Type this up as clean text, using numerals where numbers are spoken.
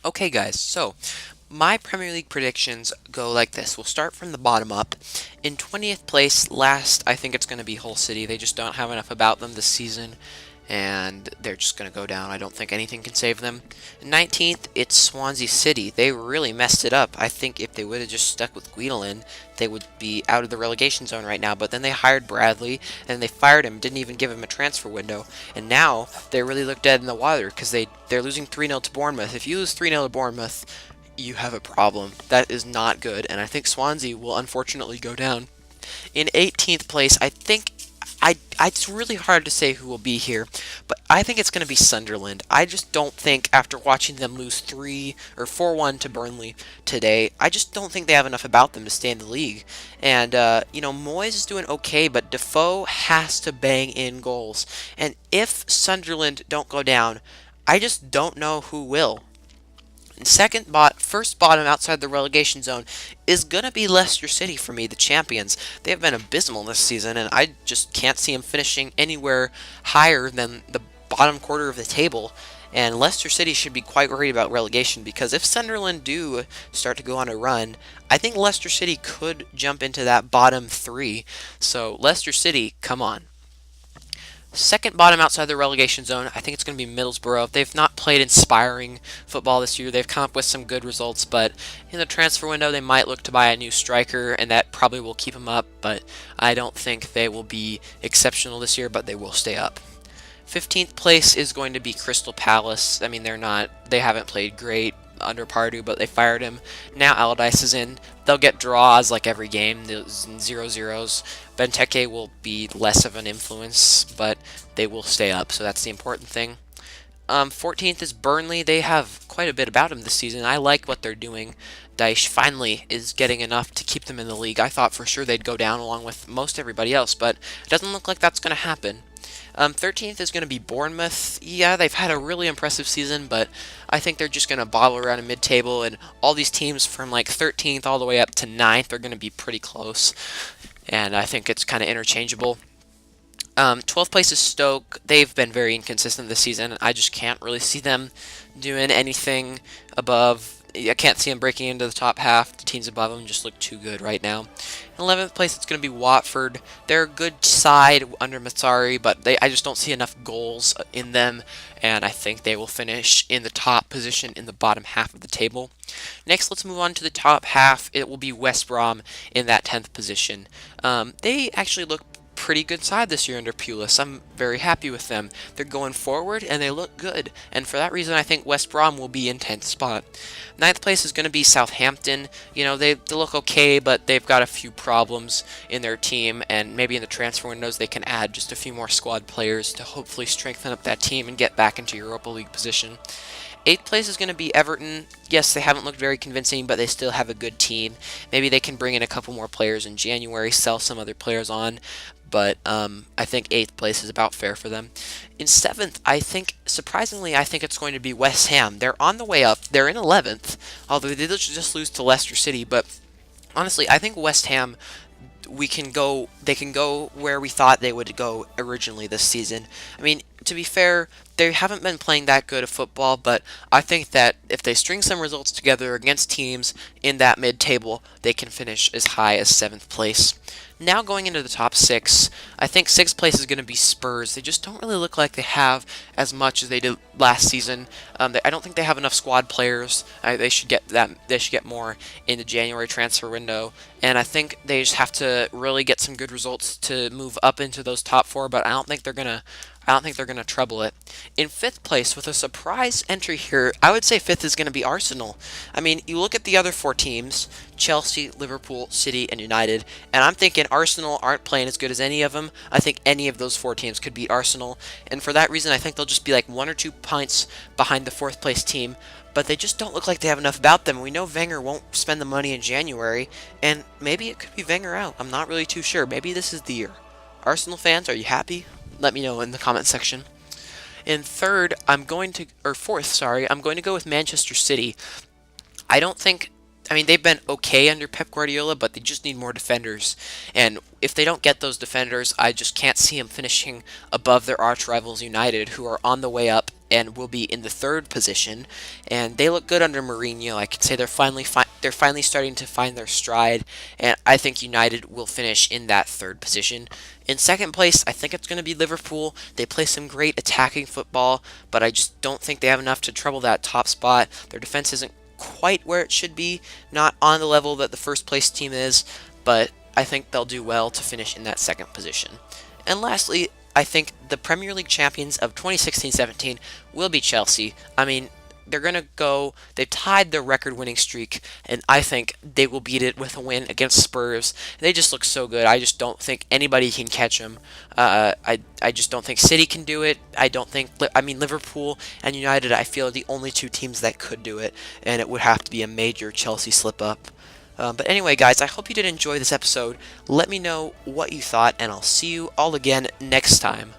Okay, guys, so my Premier League predictions go like this. We'll start from the bottom up. In 20th place, last, I think it's going to be Hull City. They just don't have enough about them this season, and they're just going to go down. I don't think anything can save them. 19th, it's Swansea City. They really messed it up. I think if they would have just stuck with Guidolin, they would be out of the relegation zone right now. But then they hired Bradley, and they fired him, didn't even give him a transfer window. And now they really look dead in the water because they're losing 3-0 to Bournemouth. If you lose 3-0 to Bournemouth, you have a problem. That is not good, and I think Swansea will unfortunately go down. In 18th place, it's really hard to say who will be here, but I think it's going to be Sunderland. I just don't think, after watching them lose 3 or 4-1 to Burnley today, I just don't think they have enough about them to stay in the league. And Moyes is doing okay, but Defoe has to bang in goals. And if Sunderland don't go down, I just don't know who will. And first bottom outside the relegation zone is going to be Leicester City for me, the champions. They have been abysmal this season, and I just can't see them finishing anywhere higher than the bottom quarter of the table. And Leicester City should be quite worried about relegation because if Sunderland do start to go on a run, I think Leicester City could jump into that bottom three. So, Leicester City, come on. Second bottom outside the relegation zone, I think it's going to be Middlesbrough. They've not played inspiring football this year. They've come up with some good results, but in the transfer window, they might look to buy a new striker, and that probably will keep them up, but I don't think they will be exceptional this year, but they will stay up. 15th place is going to be Crystal Palace. I mean, they haven't played great under Pardew, but they fired him. Now Allardyce is in. They'll get draws like every game, 0-0s. Benteke will be less of an influence, but they will stay up, so that's the important thing. 14th is Burnley. They have quite a bit about them this season. I like what they're doing. Dyche finally is getting enough to keep them in the league. I thought for sure they'd go down along with most everybody else, but it doesn't look like that's going to happen. 13th is going to be Bournemouth. Yeah, they've had a really impressive season, but I think they're just going to bobble around in mid-table, and all these teams from like 13th all the way up to 9th are going to be pretty close, and I think it's kind of interchangeable. 12th place is Stoke. They've been very inconsistent this season. I just can't really see them doing anything above. I can't see them breaking into the top half. The teams above them just look too good right now. In 11th place, it's going to be Watford. They're a good side under Matsari, but I just don't see enough goals in them, and I think they will finish in the top position in the bottom half of the table. Next, let's move on to the top half. It will be West Brom in that 10th position. They actually look pretty good side this year under Pulis. I'm very happy with them. They're going forward and they look good, and for that reason I think West Brom will be in 10th spot. 9th place is going to be Southampton. They look okay, but they've got a few problems in their team, and maybe in the transfer windows they can add just a few more squad players to hopefully strengthen up that team and get back into Europa League position. 8th place is going to be Everton. Yes, they haven't looked very convincing, but they still have a good team. Maybe they can bring in a couple more players in January, sell some other players on, but I think 8th place is about fair for them. In 7th, surprisingly, I think it's going to be West Ham. They're on the way up. They're in 11th, although they just lose to Leicester City, but honestly, I think West Ham, they can go where we thought they would go originally this season. I mean, to be fair, they haven't been playing that good of football, but I think that if they string some results together against teams in that mid-table, they can finish as high as 7th place. Now going into the top 6, I think 6th place is going to be Spurs. They just don't really look like they have as much as they did last season. I don't think they have enough squad players. They should get that. They should get more in the January transfer window, and I think they just have to really get some good results to move up into those top 4. But I don't think they're gonna trouble it. In 5th place, with a surprise entry here, I would say 5th is going to be Arsenal. I mean, you look at the other 4 teams, Chelsea, Liverpool, City, and United, and I'm thinking Arsenal aren't playing as good as any of them. I think any of those 4 teams could beat Arsenal, and for that reason, I think they'll just be like 1 or 2 points behind the 4th place team, but they just don't look like they have enough about them. We know Wenger won't spend the money in January, and maybe it could be Wenger out. I'm not really too sure. Maybe this is the year. Arsenal fans, are you happy? Let me know in the comment section. In fourth, sorry, I'm going to go with Manchester City. They've been okay under Pep Guardiola, but they just need more defenders. And if they don't get those defenders, I just can't see them finishing above their arch rivals United, who are on the way up and will be in the third position. And they look good under Mourinho. I could say they're finally starting to find their stride, and I think United will finish in that third position. In second place, I think it's going to be Liverpool. They play some great attacking football, but I just don't think they have enough to trouble that top spot. Their defense isn't quite where it should be, not on the level that the first place team is, but I think they'll do well to finish in that second position. And lastly, I think the Premier League champions of 2016-17 will be Chelsea. I mean, they've tied their record winning streak, and I think they will beat it with a win against Spurs. They just look so good. I just don't think anybody can catch them. I just don't think City can do it. I mean, Liverpool and United, I feel, are the only two teams that could do it, and it would have to be a major Chelsea slip up. But anyway, guys, I hope you did enjoy this episode. Let me know what you thought, and I'll see you all again next time.